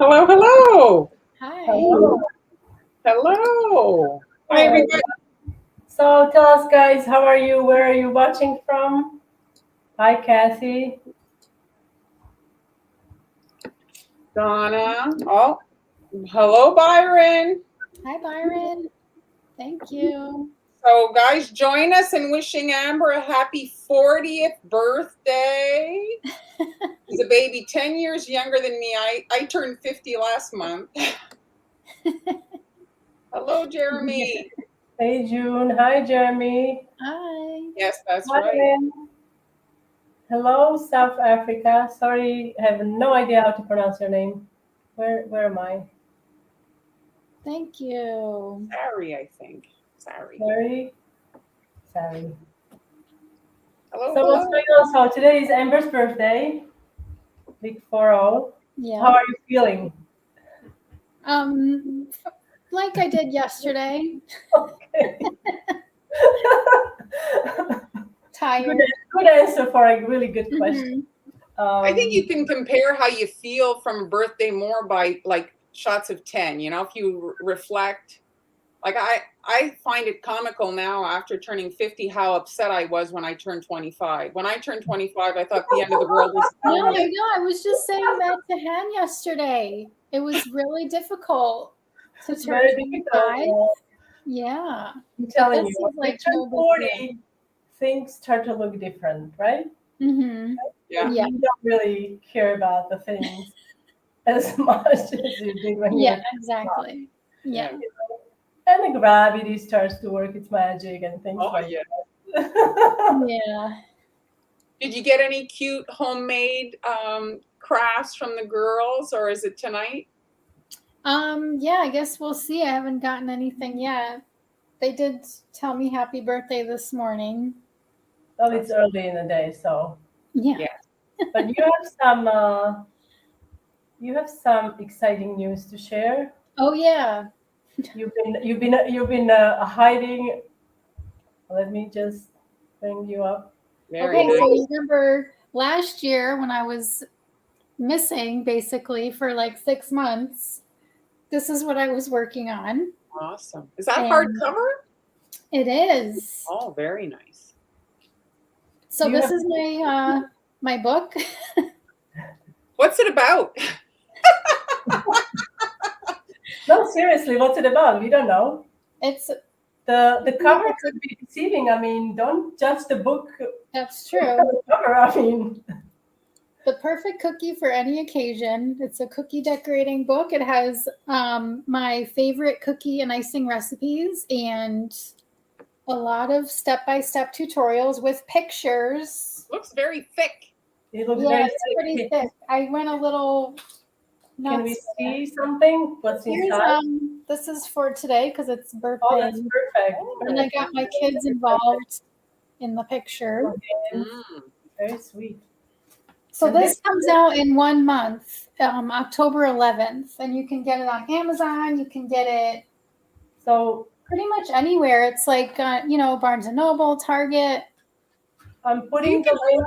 Hello, hello. Hi. Hello. Hello. Hi, Hi. everybody. So tell us, guys, how are you? Where are you watching from? Hi, Kathy. Donna. Oh, hello, Byron. Hi, Byron. Thank you. So, guys, join us in wishing Amber a happy 40th birthday. She's a baby 10 years younger than me. I turned 50 last month. Hello, Jeremy. Hey, June. Hi, Jeremy. Hi. Yes, that's Hi, right. Lynn. Hello, South Africa. Sorry, I have no idea how to pronounce your name. Where am I? Thank you. Sorry, I think. Sorry. Sorry. Hello, So what's hello. going on? So today is Amber's birthday. Big 40. Yeah. How are you feeling? Like I did yesterday. Okay. Tired. Good answer for a really good question. I think you can compare how you feel from a birthday more by like shots of 10. You know, if you reflect, like I find it comical now after turning 50 how upset I was when I turned 25. When I turned 25, I thought the end of the world was No, coming. I know. I was just saying that to Han yesterday. It was really difficult to It's turn very 25. difficult. Yeah. I'm telling this you, is when like you no turn big 40, things start to look different, right? Mm-hmm. Yeah. Yeah. You don't really care about the things as much as you did when you Yeah, were exactly. Yeah. and the gravity starts to work its magic and things Oh, like yeah. that. Yeah. Did you get any cute homemade crafts from the girls, or is it tonight? Yeah, I guess we'll see. I haven't gotten anything yet. They did tell me happy birthday this morning. Well, it's early in the day, so. Yeah. Yeah. But you have some exciting news to share. Oh yeah. You've been hiding. Let me just bring you up. Very Okay, nice. so you remember last year when I was missing basically for like 6 months, this is what I was working on. Awesome. Is that And hardcover? it is. Oh, very nice. So this is my my book. What's it about? No, seriously, what's it about? We don't know. It's The cover could be deceiving. I mean, don't judge the book. That's true. The cover, I mean. The perfect cookie for any occasion. It's a cookie decorating book. It has my favorite cookie and icing recipes and a lot of step-by-step tutorials with pictures. Looks very thick. It looks Yeah, very it's pretty thick. I went a little nuts. Can we see something? What's Here's inside? this is for today because it's birthday. Oh, that's perfect. And I got my kids involved in the picture. Very sweet. So And this comes out in 1 month, October 11th, and you can get it on Amazon. You can get it so pretty much anywhere. It's like Barnes and Noble, Target. I'm putting the link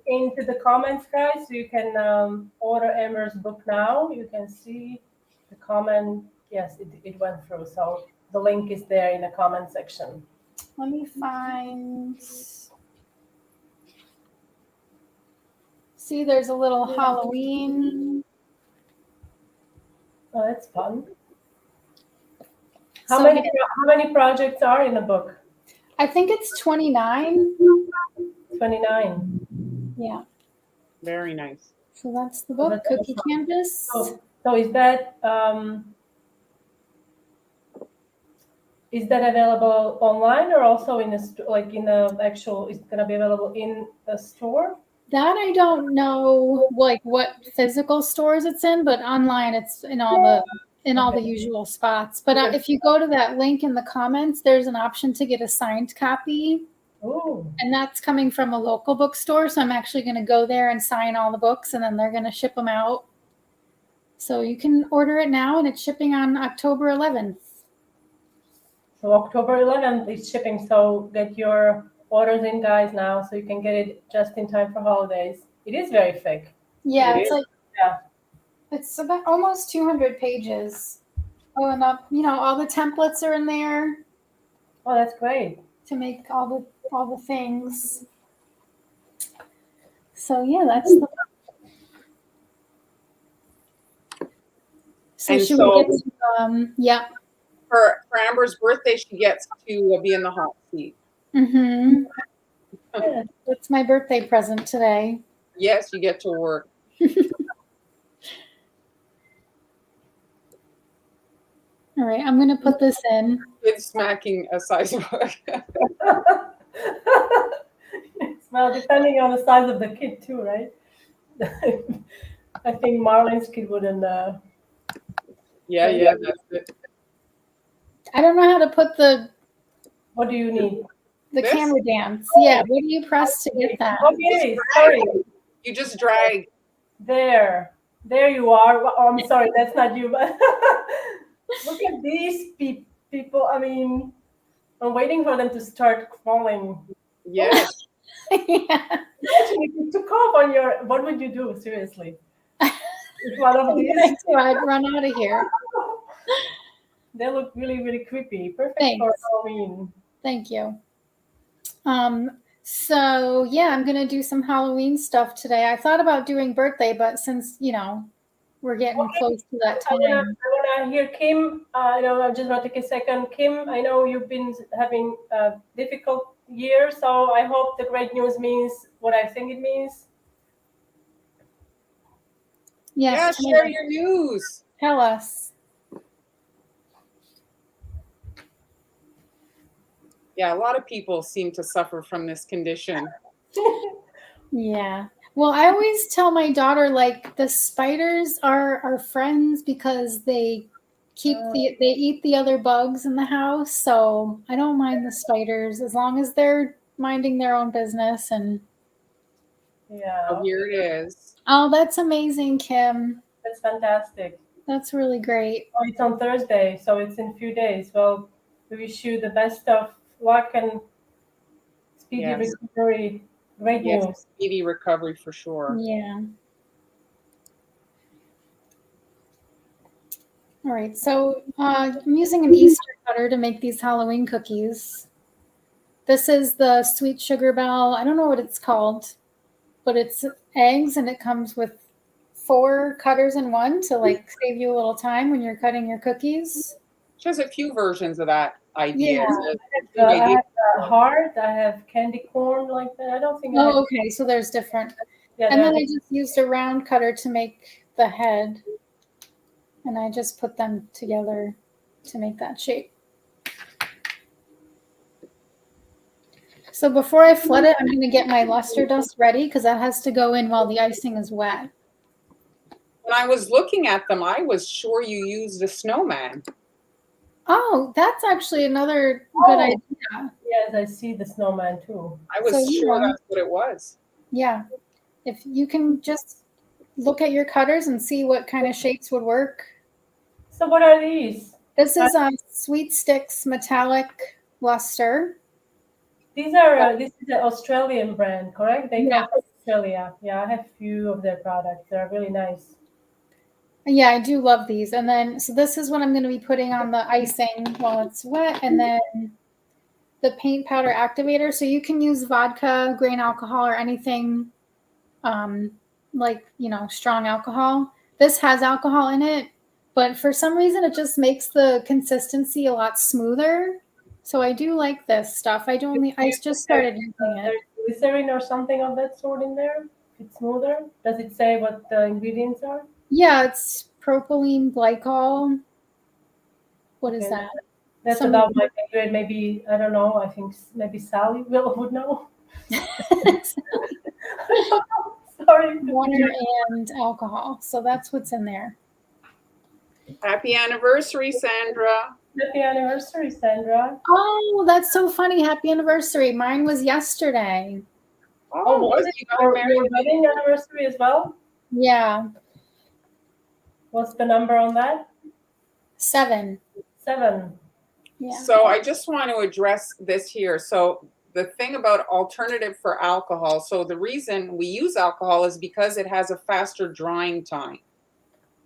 into the comments, guys, so you can order Amber's book now. You can see the comment. Yes, it went through. So the link is there in the comment section. Let me find. See, there's a little Halloween. Oh, that's fun. How many projects are in the book? I think it's 29. 29. Yeah. Very nice. So that's the book, Cookie Canvas. So is that available online or also in actual? Is it going to be available in a store? That I don't know, like what physical stores it's in, but online it's in all the usual spots. But if you go to that link in the comments, there's an option to get a signed copy. Ooh. And that's coming from a local bookstore, so I'm actually going to go there and sign all the books, and then they're going to ship them out. So you can order it now, and it's shipping on October 11th. So October 11th is shipping. So get your orders in, guys, now, so you can get it just in time for holidays. It is very thick. Yeah, it's like It's about almost 200 pages. Oh, and all the templates are in there Oh, that's great. to make all the things. So yeah, that's the. So And should so we get to, yeah. for Amber's birthday, she gets to be in the hot seat. Mm-hmm. Yeah. It's my birthday present today. Yes, you get to work. All right, I'm gonna put this in. Good smacking a size book. Well, depending on the size of the kid too, right? I think Marlene's kid wouldn't. Yeah, that's it. I don't know how to put the What do you need? This? camera dance. Yeah, what do you press to get that? Okay, sorry. You just drag. There you are. Oh, I'm sorry, that's not you. But look at these people. I mean, I'm waiting for them to start crawling. Yes. Yeah. Imagine if you took off on your. What would you do? Seriously, with one of these. I'd run out of here. They look really, really creepy. Perfect Thanks. for Halloween. Thank you. So yeah, I'm gonna do some Halloween stuff today. I thought about doing birthday, but since we're getting close to that time. I wanna hear Kim. I just want to take a second. Kim, I know you've been having a difficult year, so I hope the great news means what I think it means. Yes, Yeah, share your news. tell us. Yeah, a lot of people seem to suffer from this condition. Yeah. Well, I always tell my daughter like the spiders are our friends because they they eat the other bugs in the house. So I don't mind the spiders as long as they're minding their own business. And Yeah. So here it is. oh, that's amazing, Kim. That's fantastic. That's really great. Oh, it's on Thursday, so it's in a few days. Well, we wish you the best of luck and speedy recovery. Great news. Speedy recovery for sure. Yeah. All right, so I'm using an Easter cutter to make these Halloween cookies. This is the Sweet Sugar Bell. I don't know what it's called, but it's eggs and it comes with 4 cutters in one to like save you a little time when you're cutting your cookies. She has a few versions of that idea. Yeah. I have heart. I have candy corn like that. I don't think. Oh, okay. So there's different. Yeah, and then I just used a round cutter to make the head. And I just put them together to make that shape. So before I flood it, I'm going to get my luster dust ready because that has to go in while the icing is wet. When I was looking at them, I was sure you used a snowman. Oh, that's actually another good idea. Yes, I see the snowman too. I was sure that's what it was. Yeah. If you can just look at your cutters and see what kind of shapes would work. So what are these? This is Sweet Sticks Metallic Luster. These are this is an Australian brand, correct? They come from Australia. Yeah, I have a few of their products. They're really nice. Yeah, I do love these. And then, so this is what I'm going to be putting on the icing while it's wet. And then the paint powder activator. So you can use vodka, grain alcohol, or anything like, strong alcohol. This has alcohol in it, but for some reason it just makes the consistency a lot smoother. So I do like this stuff. I just started using it. Glycerin or something of that sort in there? It's smoother. Does it say what the ingredients are? Yeah, it's propylene glycol. What is that? That's about my grade. Maybe, I don't know. I think maybe Sally would know. Sorry. Water and alcohol. So that's what's in there. Happy anniversary, Sandra. Happy anniversary, Sandra. Oh, that's so funny. Happy anniversary. Mine was yesterday. Oh, was it? Your wedding anniversary as well? Yeah. What's the number on that? 7. 7. Yeah. So I just want to address this here. So the thing about alternative for alcohol, so the reason we use alcohol is because it has a faster drying time.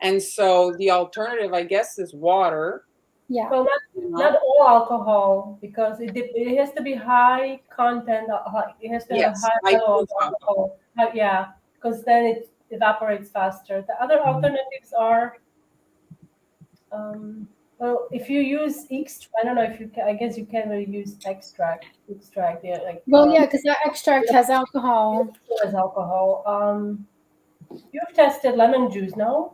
And so the alternative, I guess, is water. Yeah. Well, not all alcohol, because it has to be high content. It has to have a Yes, high high level of proof alcohol. alcohol. Yeah, because then it evaporates faster. The other alternatives are, well, if you use extract, I don't know if you can. I guess you can't really use extract. Yeah, like Well, yeah, because that extract has alcohol. as alcohol. You've tested lemon juice, no?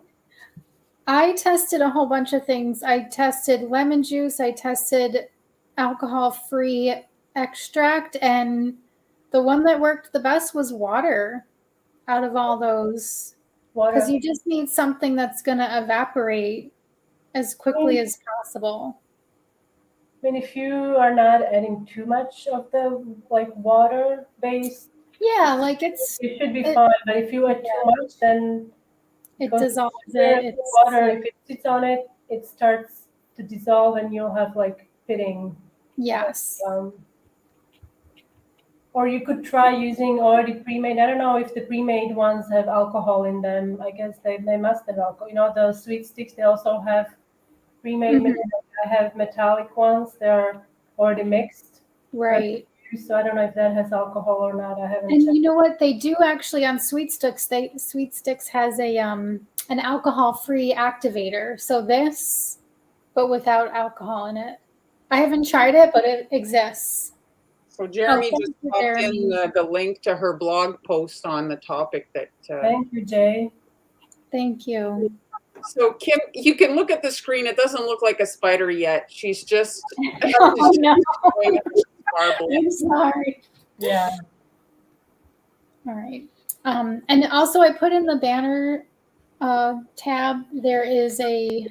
I tested a whole bunch of things. I tested lemon juice. I tested alcohol-free extract, and the one that worked the best was water out of all those. Because Water. you just need something that's going to evaporate as quickly as possible. I mean, if you are not adding too much of the like water based, Yeah, like it should be fine. But if you add too much, then because dissolves sugar, it. water, if it sits on it, it starts to dissolve, and you'll have like pitting. Yes. Or you could try using already pre-made. I don't know if the pre-made ones have alcohol in them. I guess they must have alcohol. You know, the sweet sticks, they also have pre-made. I have metallic ones. They're already mixed. Right. So I don't know if that has alcohol or not. I haven't And checked. you know what they do actually on Sweet Sticks? Sweet Sticks has a an alcohol-free activator. So this, but without alcohol in it. I haven't tried it, but it exists. So Jeremy thank just you, popped Jeremy. in the link to her blog post on the topic that. Thank you, Jay. Thank you. So Kim, you can look at the screen. It doesn't look like a spider yet. She's just. Oh no! Marbling. I'm sorry. Yeah. All right. And also, I put in the banner tab. There is a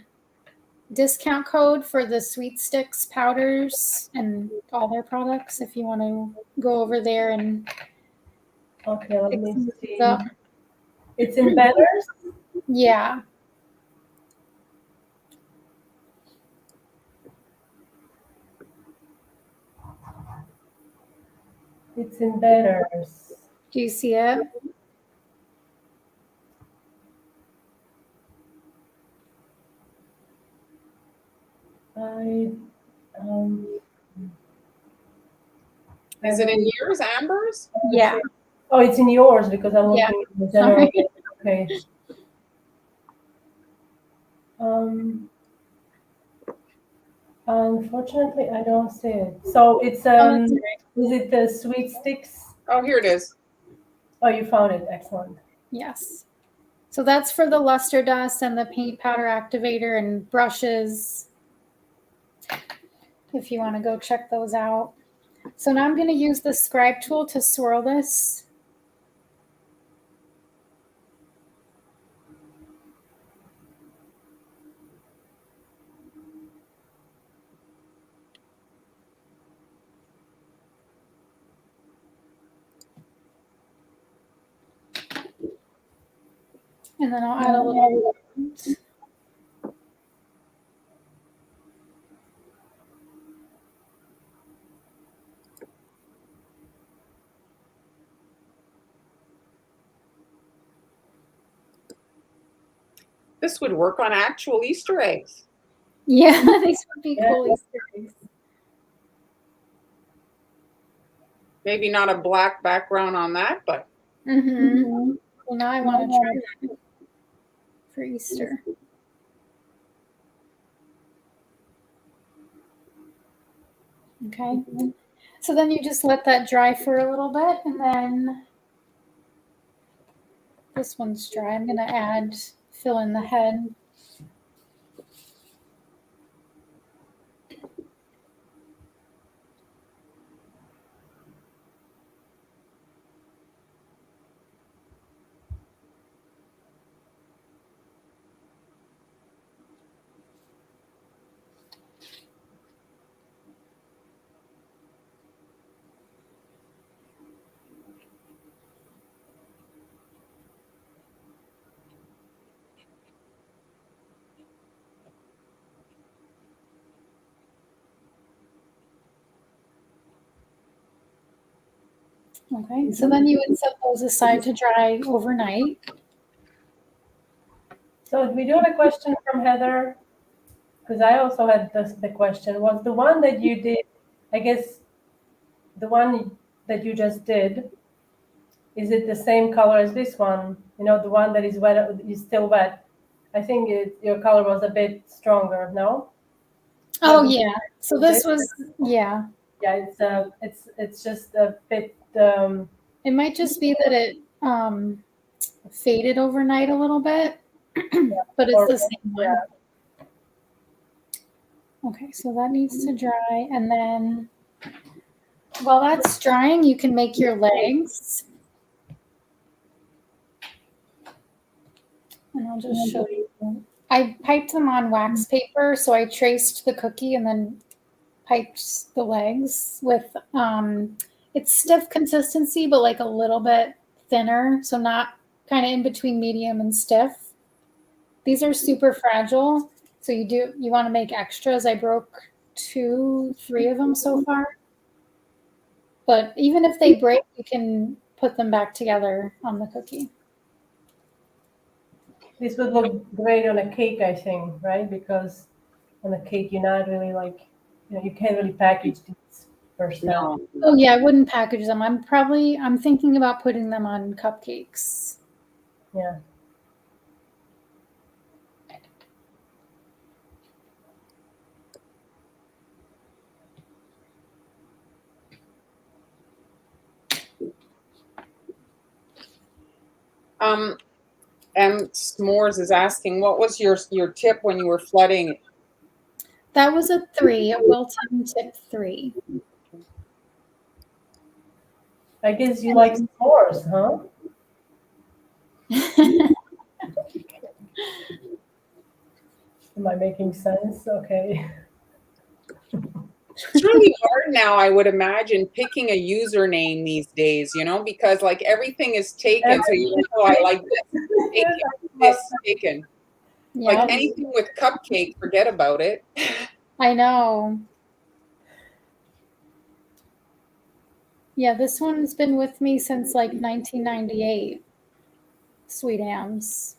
discount code for the Sweet Sticks powders and all their products. If you want to go over there and Okay, let me pick see. up. It's in banners? Yeah. It's in banners. Do you see it? Is it in yours, Amber's? Yeah. Oh, it's in yours because I'm Yeah. looking at the general. Sorry. Okay. Unfortunately, I don't see it. So it's that's is it the Sweet Sticks? Oh, here it is. Oh, you found it. Excellent. Yes. So that's for the luster dust and the paint powder activator and brushes. If you want to go check those out. So now I'm going to use the scribe tool to swirl this. And then I'll add a little. This would work on actual Easter eggs. Yeah, these would be cool Easter eggs. Maybe not a black background on that, but. Well, now I want to try that for Easter. Okay. So then you just let that dry for a little bit, and then this one's dry. I'm going to fill in the head. Okay, so then you would set those aside to dry overnight. So we do have a question from Heather, because I also had the question. Was the one that you did, I guess, the one that you just did, is it the same color as this one? You know, the one that is wet, is still wet. I think your color was a bit stronger, no? Oh yeah. So this was, yeah. Yeah, it's just a bit. It might just be that it faded overnight a little bit, but it's the same one. Yeah. Okay, so that needs to dry, and then while that's drying, you can make your legs. And I'll just show you. I piped them on wax paper, so I traced the cookie and then piped the legs with, it's stiff consistency, but like a little bit thinner, so not kind of in between medium and stiff. These are super fragile, so you want to make extras. I broke 2, 3 of them so far. But even if they break, you can put them back together on the cookie. This would look great on a cake, I think, right? Because on a cake, you're not really like, you can't really package these per se. No. Oh yeah, I wouldn't package them. I'm thinking about putting them on cupcakes. Yeah. And S'mores is asking, what was your tip when you were flooding? That was a 3, a Wilton tip 3. I guess you like s'mores, huh? Am I making sense? Okay. It's really hard now, I would imagine, picking a username these days, because like everything is taken. So you know, I like this taken. Yeah. Like anything with cupcake, forget about it. I know. Yeah, this one's been with me since like 1998. Sweet Hams.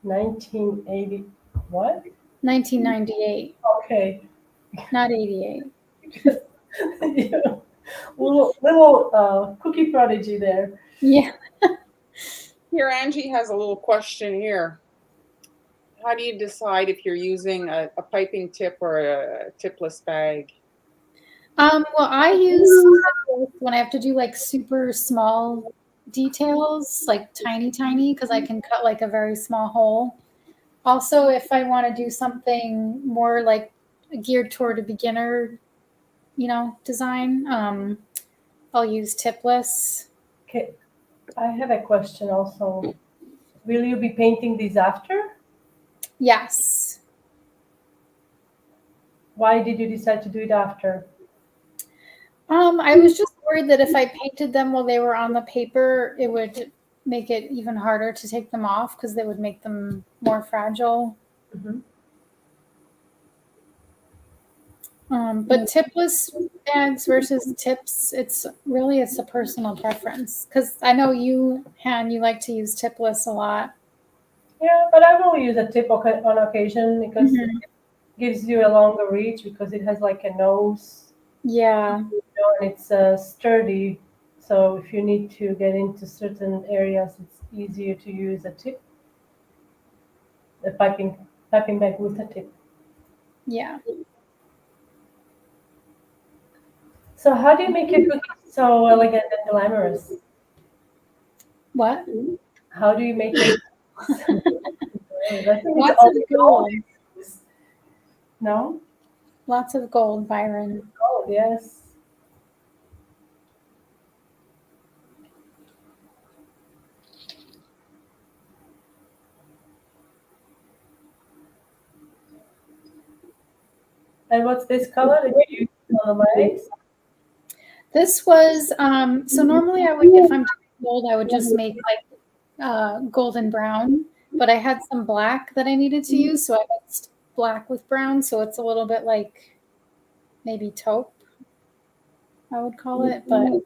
1980, what? 1998. Okay. Not 88. Yeah. Little cookie prodigy there. Yeah. Here, Angie has a little question here. How do you decide if you're using a piping tip or a tipless bag? Well, I use when I have to do like super small details, like tiny, because I can cut like a very small hole. Also, if I want to do something more like geared toward a beginner, design, I'll use tipless. Okay. I have a question also. Will you be painting these after? Yes. Why did you decide to do it after? I was just worried that if I painted them while they were on the paper, it would make it even harder to take them off because they would make them more fragile. Mm-hmm. But tipless bags versus tips, it's a personal preference. Because I know you, Han, you like to use tipless a lot. Yeah, but I will use a tip on occasion because it gives you a longer reach because it has like a nose. Yeah. And it's sturdy. So if you need to get into certain areas, it's easier to use a tip. The piping bag with a tip. Yeah. So how do you make your cookies so elegant and glamorous? What? How do you make it? Lots of gold. No? Lots of gold, Byron. Gold, yes. And what's this color that you use on the legs? This was so normally I would, if I'm doing gold, I would just make like golden brown, but I had some black that I needed to use, so I mixed black with brown, so it's a little bit like maybe taupe, I would call it, but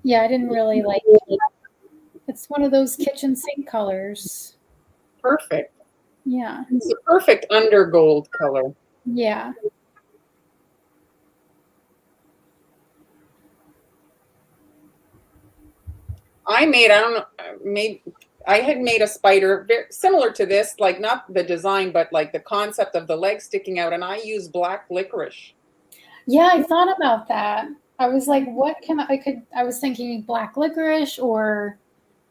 yeah, I didn't really like It's one of those kitchen sink colors. Perfect. Yeah. It's a perfect undergold color. Yeah. I don't know, I had made a spider very similar to this, like not the design, but like the concept of the leg sticking out, and I use black licorice. Yeah, I thought about that. I was like, what can I was thinking black licorice or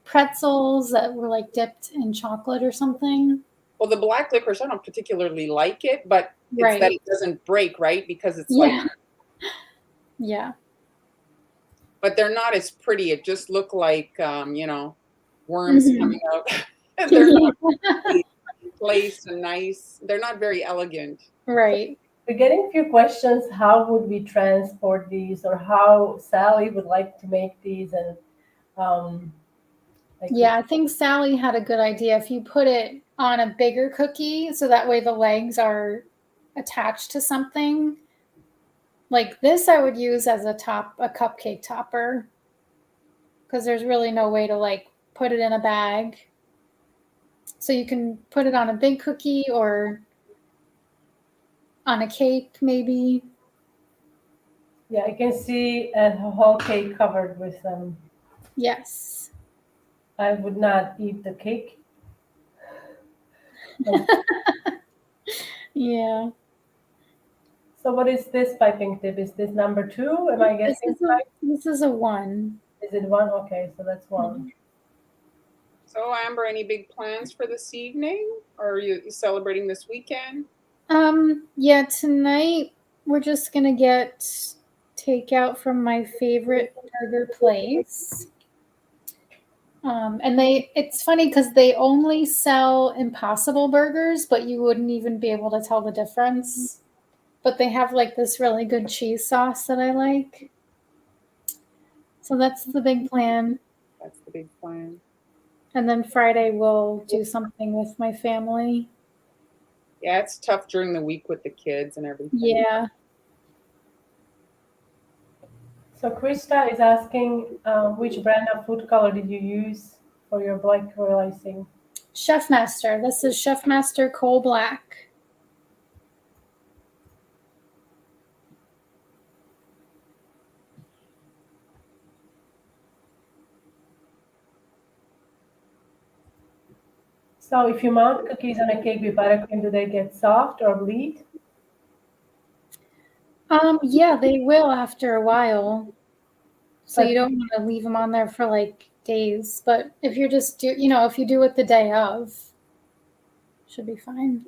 pretzels that were like dipped in chocolate or something. Well, the black licorice, I don't particularly like it, but it's that Right. it doesn't break, right? Because it's like, Yeah. Yeah. but they're not as pretty. It just look like, worms coming out. And they're not really placed and nice. They're not very elegant. Right. We're getting a few questions. How would we transport these, or how Sally would like to make these? And Yeah, I think Sally had a good idea. If you put it on a bigger cookie, so that way the legs are attached to something. Like this, I would use as a cupcake topper, because there's really no way to like put it in a bag. So you can put it on a big cookie or on a cake, maybe. yeah, I can see a whole cake covered with them. Yes. I would not eat the cake. Yeah. So what is this piping tip? Is this number 2? Am I guessing right? This is a 1. Is it 1? Okay, so that's 1. So, Amber, any big plans for this evening? Or are you celebrating this weekend? Yeah, tonight we're just gonna get takeout from my favorite burger place. And it's funny because they only sell Impossible burgers, but you wouldn't even be able to tell the difference. But they have like this really good cheese sauce that I like. So that's the big plan. That's the big plan. And then Friday we'll do something with my family. Yeah, it's tough during the week with the kids and everything. Yeah. So Krista is asking, which brand of food color did you use for your black royal icing? Chef Master. This is Chef Master Coal Black. So if you mount cookies on a cake with buttercream, do they get soft or bleed? Yeah, they will after a while. So But you don't want to leave them on there for like days. But if you're just if you do it the day of, should be fine.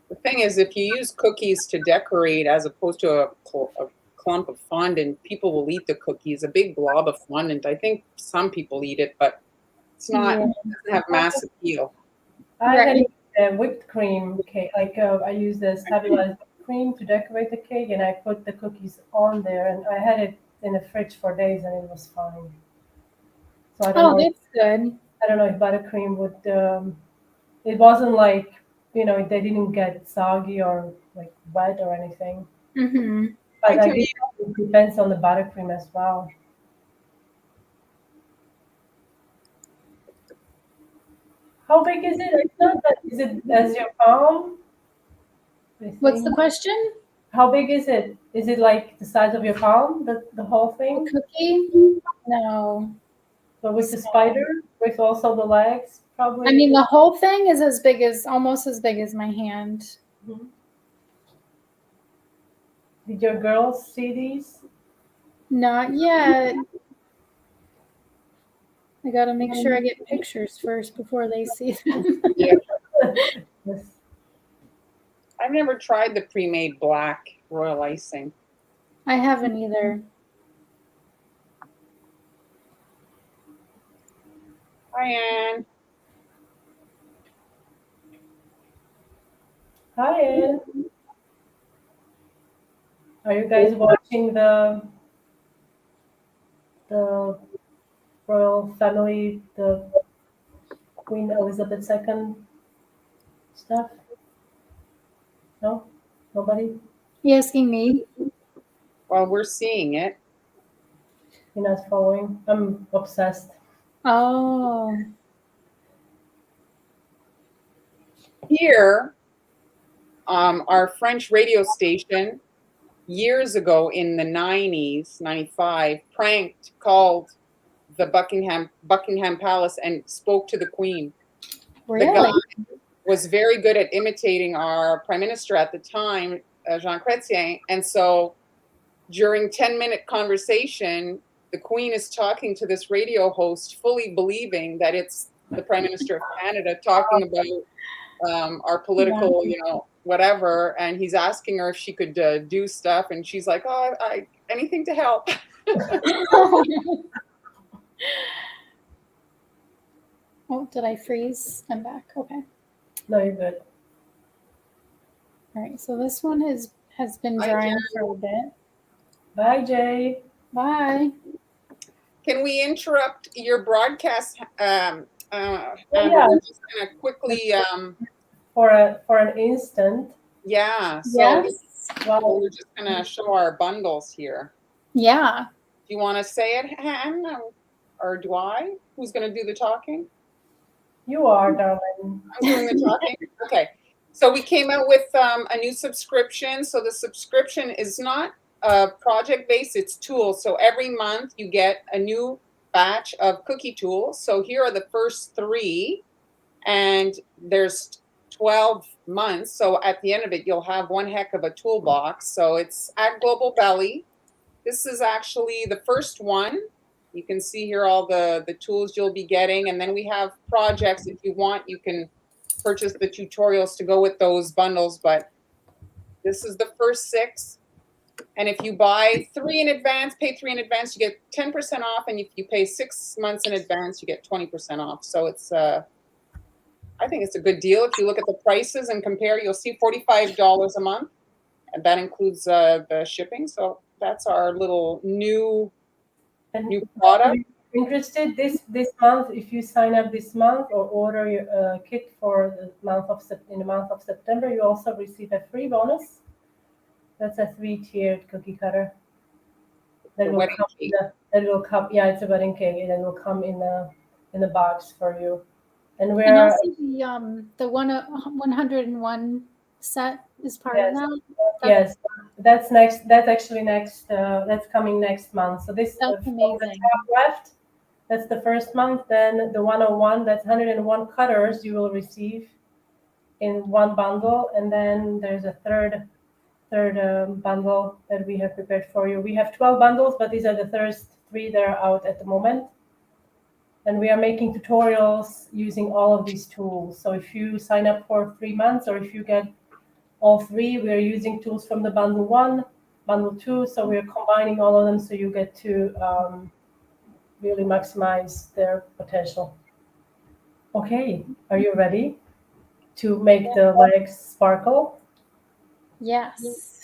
The thing is, if you use cookies to decorate as opposed to a clump of fondant, people will eat the cookies. A big blob of fondant. I think some people eat it, but it's not. Yeah. It doesn't have mass appeal. I Right. had a whipped cream cake. Like I use the stabilized cream to decorate the cake, and I put the cookies on there, and I had it in the fridge for days, and it was fine. So I don't know. That's good. I don't know if buttercream would. It wasn't like they didn't get soggy or like wet or anything. Mm-hmm. But I guess it depends on the buttercream as well. How big is it? It's not that. Is it as your palm? What's the question? How big is it? Is it like the size of your palm, the whole thing? Cookie? No. But with the spider, with also the legs, probably. I mean, the whole thing is almost as big as my hand. Mhm. Did your girls see these? Not yet. I gotta make sure I get pictures first before they see them. Yeah. Yes. I've never tried the pre-made black royal icing. I haven't either. Hi, Anne. Hi, Anne. Are you guys watching the royal family, the Queen Elizabeth II stuff? No? Nobody? You asking me? Well, we're seeing it. You're not following? I'm obsessed. Oh. Here, our French radio station years ago in the 90s, 95, called the Buckingham Palace and spoke to the Queen. The Really? guy was very good at imitating our prime minister at the time, Jean Chrétien. And so during 10-minute conversation, the Queen is talking to this radio host, fully believing that it's the Prime Minister of Canada talking about our political, whatever. And he's asking her if she could do stuff. And she's like, oh, anything to help. Oh, did I freeze? I'm back. Okay. No, you're good. All right. So this one has been drying for a bit. Bye, Jay. Bye. Can we interrupt your broadcast? Yeah. We're just gonna quickly for an instant. Yeah. So Yes. well, we're just gonna show our bundles here. Yeah. Do you want to say it, Han, or do I? Who's gonna do the talking? You are, darling. I'm doing the talking. Okay. So we came out with a new subscription. So the subscription is not project-based, it's tools. So every month you get a new batch of cookie tools. So here are the first 3, and there's 12 months. So at the end of it, you'll have one heck of a toolbox. So it's at Global Belly. This is actually the first one. You can see here all the tools you'll be getting. And then we have projects. If you want, you can purchase the tutorials to go with those bundles. But this is the first 6. And if you buy 3 in advance, pay 3 in advance, you get 10% off. And if you pay 6 months in advance, you get 20% off. So it's, I think it's a good deal. If you look at the prices and compare, you'll see $45 a month. And that includes the shipping. So that's our little new product. Interested this month? If you sign up this month or order your kit for the month of September, you also receive a free bonus. That's a 3-tiered cookie cutter. That will come. Yeah, it's a wedding cake, and it will come in the box for you. And And also the 101 set is part of that. Yes, that's next. That's actually next. That's coming next month. So this That's from the amazing. top left. That's the first month. Then the 101. That's 101 cutters you will receive in one bundle, and then there's a third bundle that we have prepared for you. We have 12 bundles, but these are the first 3 that are out at the moment. And we are making tutorials using all of these tools. So if you sign up for 3 months, or if you get all 3, we are using tools from the bundle 1, bundle 2. So we are combining all of them so you get to really maximize their potential. Okay, are you ready to make the legs sparkle? Yes.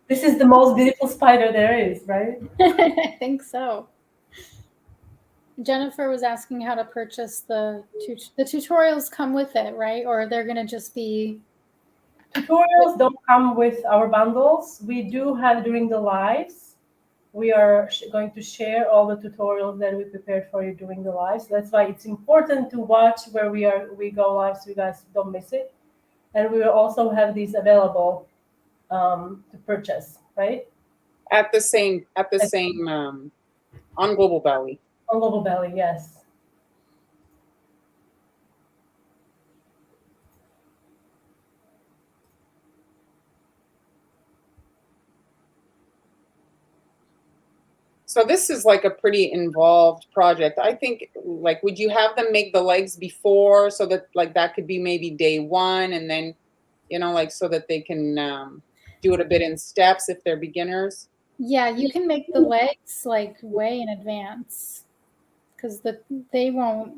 This is the most beautiful spider there is, right? I think so. Jennifer was asking how to purchase the tutorials. Come with it, right? Or they're going to just be... Tutorials don't come with our bundles. We do have during the lives. We are going to share all the tutorials that we prepared for you during the lives. That's why it's important to watch where we go live so you guys don't miss it. And we will also have these available to purchase, right? At the same on Global Belly. On Global Belly, yes. So this is like a pretty involved project. I think, like, would you have them make the legs before so that, like, that could be maybe day 1, and then, like, so that they can do it a bit in steps if they're beginners? Yeah, you can make the legs like way in advance, because they won't,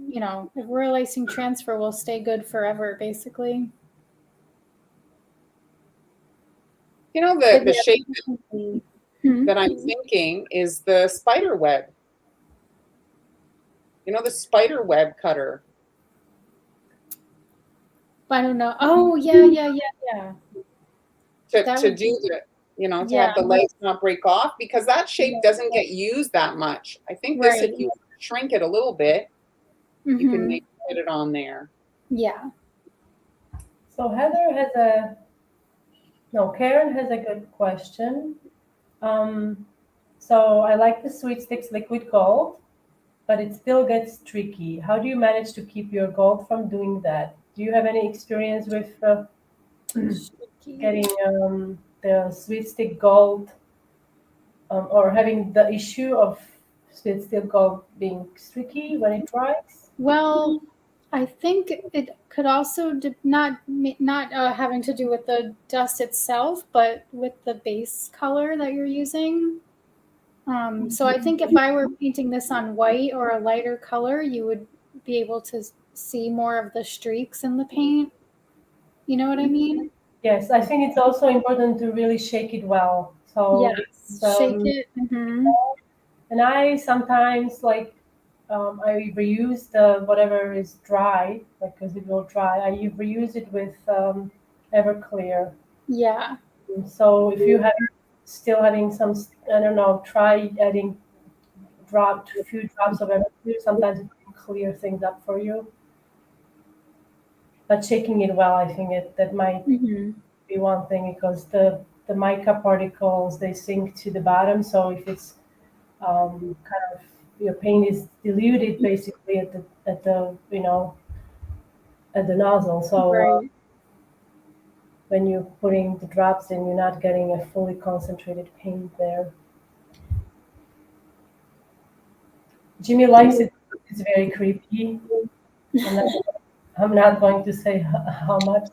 if we're lacing transfer will stay good forever, basically. The shape that I'm thinking is the spider web. The spider web cutter. I don't know. Oh, yeah. To do the, to have the legs not break off, because that shape doesn't get used that much. I think this, if you shrink it a little bit, you can Mhm. maybe put it on there. Yeah. So Karen has a good question. So I like the Sweet Sticks Liquid Gold, but it still gets tricky. How do you manage to keep your gold from doing that? Do you have any experience with getting the Sweet Stick Gold or having the issue of Sweet Stick Gold being tricky when it dries? Well, I think it could also not having to do with the dust itself, but with the base color that you're using. So I think if I were painting this on white or a lighter color, you would be able to see more of the streaks in the paint. You know what I mean? Yes, I think it's also important to really shake it well. So, Yes. Shake it. Mm-hmm. and I sometimes I reuse the whatever is dry, like because it will dry. I reuse it with Everclear. Yeah. So if you have still having some, I don't know, try adding a few drops of Everclear. Sometimes it can clear things up for you. But shaking it well, I think that might Mm-hmm. be one thing because the mica particles they sink to the bottom. So if it's kind of your paint is diluted basically at the at the nozzle. So Right. when you're putting the drops in, you're not getting a fully concentrated paint there. Jimmy likes it. It's very creepy. I'm not, I'm not going to say how much.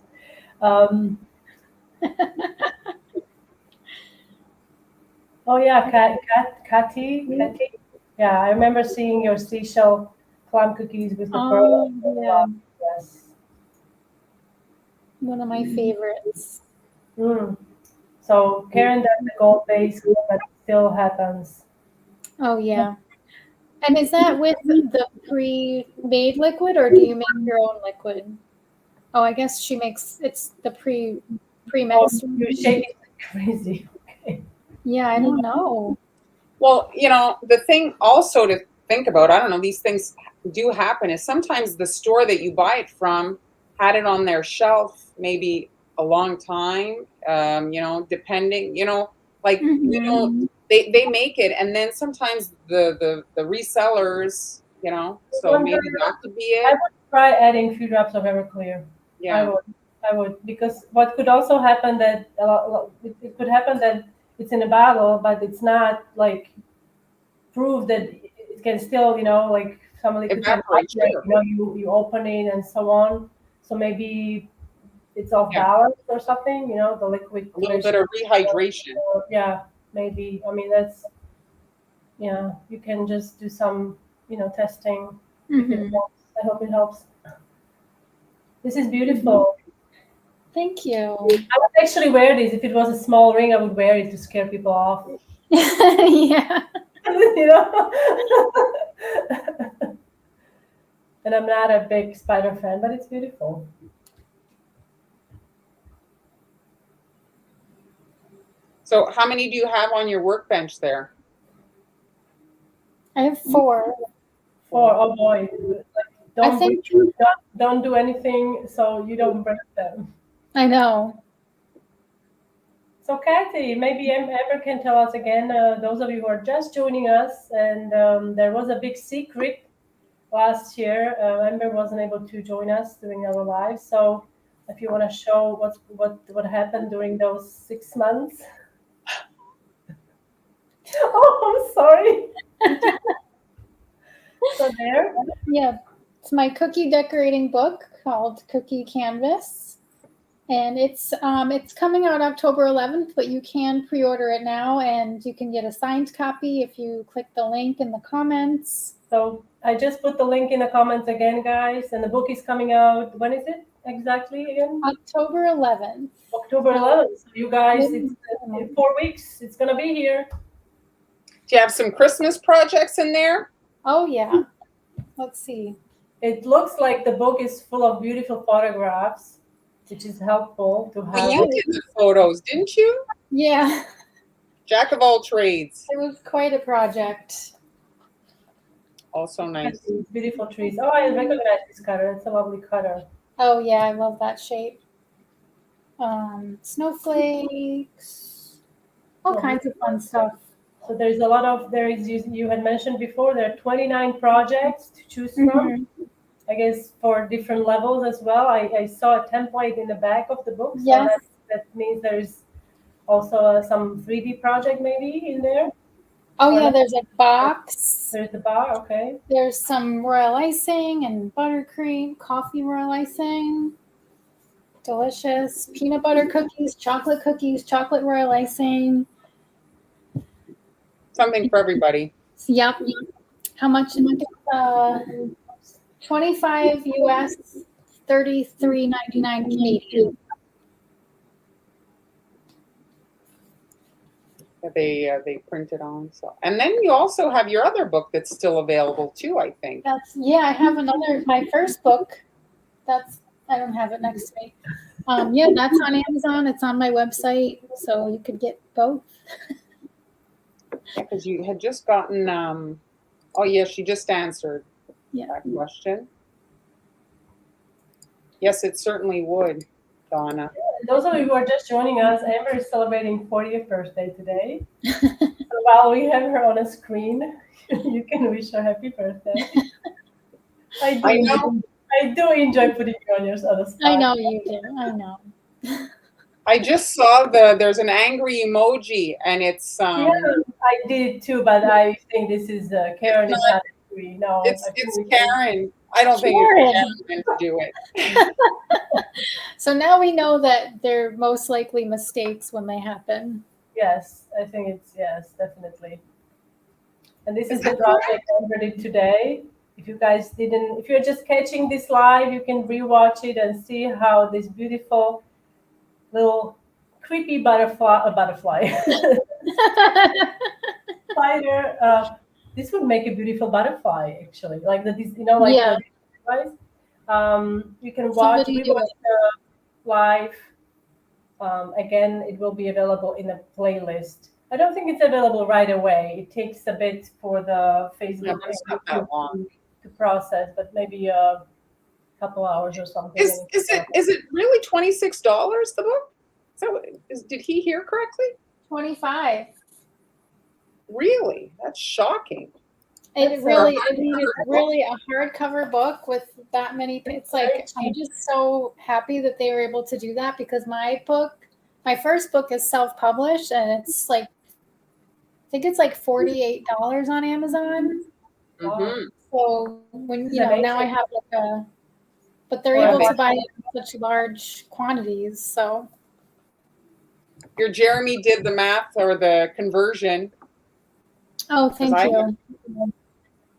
Um, oh yeah, Catty. Yeah, I remember seeing your seashell clam cookies with the pearl. Oh, yeah. Yes. One of my favorites. Mm. So Karen does the gold base, but it still happens. Oh, yeah. And is that with the pre-made liquid, or do you make your own liquid? Oh, I guess she makes it's the Oh, pre-mixed. you shake it like crazy. Okay. Yeah, I don't know. Well, the thing also to think about, I don't know, these things do happen, is sometimes the store that you buy it from had it on their shelf maybe a long time, depending, like, Mm-hmm. they make it, and then sometimes the resellers, so Wonder, maybe that could be I it. would try adding a few drops of Everclear. I Yeah, would. I would because what could also happen that it could happen that it's in a bottle, but it's not like proof that it can still, like some liquid can evaporate, sure. you open it and so on. So maybe it's off Yeah, balance or something, the liquid a little bit ratio. of rehydration. Yeah, maybe. I mean, that's, yeah, you can just do some, testing if it Mm-hmm. helps. I hope it helps. This is beautiful. Thank you. I would actually wear this. If it was a small ring, I would wear it to scare people off. Yeah. you know? And I'm not a big spider fan, but it's beautiful. So how many do you have on your workbench there? I have 4. Oh boy. Like, I don't think don't do anything so you don't break them. I know. So, Kathy, maybe Amber can tell us again, those of you who are just joining us, and there was a big secret last year. Amber wasn't able to join us during our live. So, if you want to show what happened during those 6 months. Oh, I'm sorry. So there. Yeah. It's my cookie decorating book called Cookie Canvas. And it's coming out October 11th, but you can pre-order it now, and you can get a signed copy if you click the link in the comments. So I just put the link in the comments again, guys. And the book is coming out. When is it exactly again? October 11th. October 11th. So you guys, it's in 4 weeks. It's gonna be here. Do you have some Christmas projects in there? Oh yeah. Let's see. It looks like the book is full of beautiful photographs, which is helpful to have. Well, you did the photos, didn't you? Yeah. Jack of all trades. It was quite a project. Also nice. Beautiful trees. Oh, I recognize this cutter. It's a lovely cutter. Oh yeah, I love that shape. Snowflakes, all kinds of fun stuff. So there's a lot of, you had mentioned before, there are 29 projects to choose from. Mm-hmm. I guess for different levels as well. I saw a template in the back of the book. So Yes. that means there's also some 3D project maybe in there. Oh yeah, there's a box. There's the bar, okay. There's some royal icing and buttercream, coffee royal icing. Delicious. Peanut butter cookies, chocolate royal icing. Something for everybody. Yep. How much? 25 US, 33.99 Canadian. That they printed on. So, and then you also have your other book that's still available too, I think. I have my first book. I don't have it next to me. That's on Amazon. It's on my website, so you could get both. Because you had just gotten. Oh yes, she just answered that question. Yes, it certainly would, Donna. Those of you who are just joining us, Amber is celebrating 40th birthday today. So while we have her on a screen, you can wish her happy birthday. I do enjoy putting you on your other spot. I know you do. I know. I just saw there's an angry emoji, and it's. Yeah, I did too, but I think this is Karen is not angry. No, it's Karen. I don't think it's Karen to do it. So now we know that they're most likely mistakes when they happen. Yes, I think it's definitely. And this is the project Amber did today. If you guys didn't, if you're just catching this live, you can rewatch it and see how this beautiful little creepy butterfly spider. This would make a beautiful butterfly, actually. Like the, you know, like the butterflies. You can watch the live. Again, it will be available in a playlist. I don't think it's available right away. It takes a bit for the Facebook to process, but maybe a couple hours or something. Is it really $26 the book? So did he hear correctly? 25. Really? That's shocking. It's really a hardcover book with that many. It's like I'm just so happy that they were able to do that, because my first book is self-published, and it's like, I think it's like $48 on Amazon. Mm-hmm. So when now I have but they're able to buy it in such large quantities. So your Jeremy did the math or the conversion. Oh, thank you.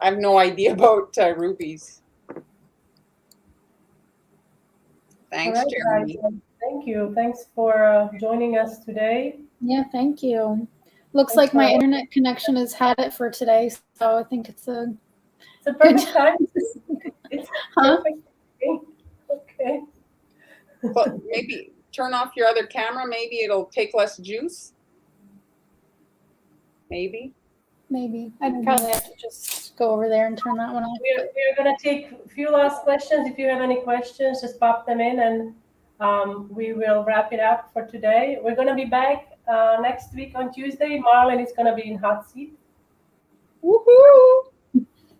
I have no idea about rubies. Thanks, Jeremy. Guys. Thank you. Thanks for joining us today. Yeah, thank you. Looks like my internet connection has had it for today, so I think it's a perfect time. It's perfect. Okay. But maybe turn off your other camera. Maybe it'll take less juice. Maybe. I'd probably have to just go over there and turn that one off. We're going to take a few last questions. If you have any questions, just pop them in, and we will wrap it up for today. We're going to be back next week on Tuesday. Marlon is going to be in hot seat. Woohoo!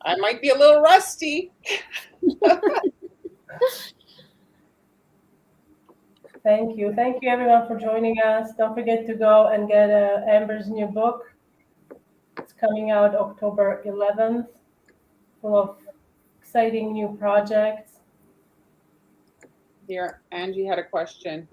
I might be a little rusty. Thank you everyone for joining us. Don't forget to go and get Amber's new book. It's coming out October 11th, full of exciting new projects. Here, Angie had a question.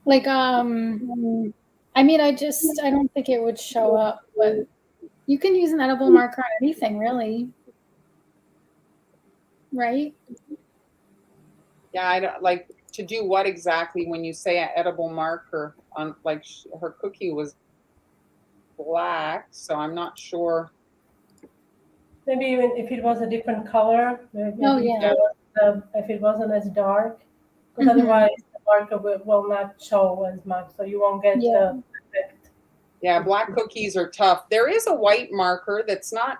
Like, I mean, I don't think it would show up, but you can use an edible marker on anything, really. Right? Yeah, I don't like to do what exactly when you say an edible marker on, like her cookie was black, so I'm not sure. Maybe even if it was a different color, maybe if it wasn't as dark, because otherwise the marker will not show as much, so you won't get the effect. Yeah, black cookies are tough. There is a white marker that's not,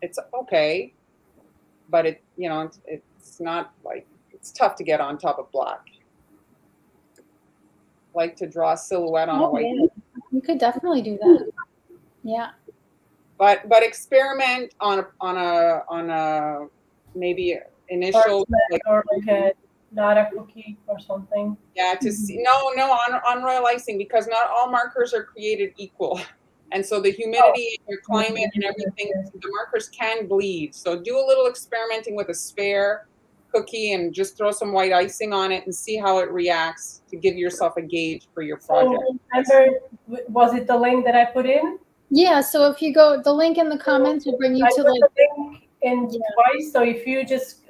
it's okay, but it, you know, it's not like, it's tough to get on top of black. Like to draw a silhouette on a white. Yeah. You could definitely do that. Yeah. But experiment on a maybe initial like, or like a not a cookie or something. yeah, to see on royal icing, because not all markers are created equal. And so the humidity and your climate and everything, the markers can bleed. So do a little experimenting with a spare cookie and just throw some white icing on it and see how it reacts to give yourself a gauge for your project. So remember, was it the link that I put in? Yeah, so if you go, the link in the comments will bring you to like the link in twice. So if you just,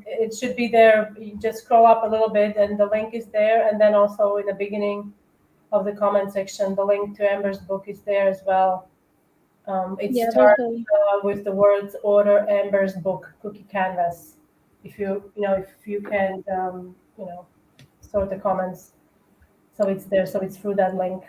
it should be there. You just scroll up a little bit, and the link is there. And then also in the beginning of the comment section, the link to Amber's book is there as well. It starts with the words "Order Amber's book, Cookie Canvas." If you can, sort the comments, so it's there. So it's through that link.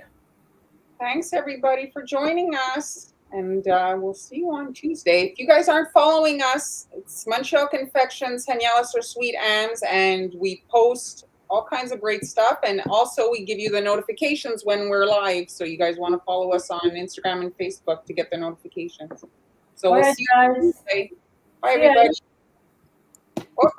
Thanks everybody for joining us, and we'll see you on Tuesday. If you guys aren't following us, it's Montreal Confections, Hanialis or Sweet Ams, and we post all kinds of great stuff, and also we give you the notifications when we're live, so you guys want to follow us on Instagram and Facebook to get the notifications. So we'll see you on Tuesday. Bye everybody. Oh.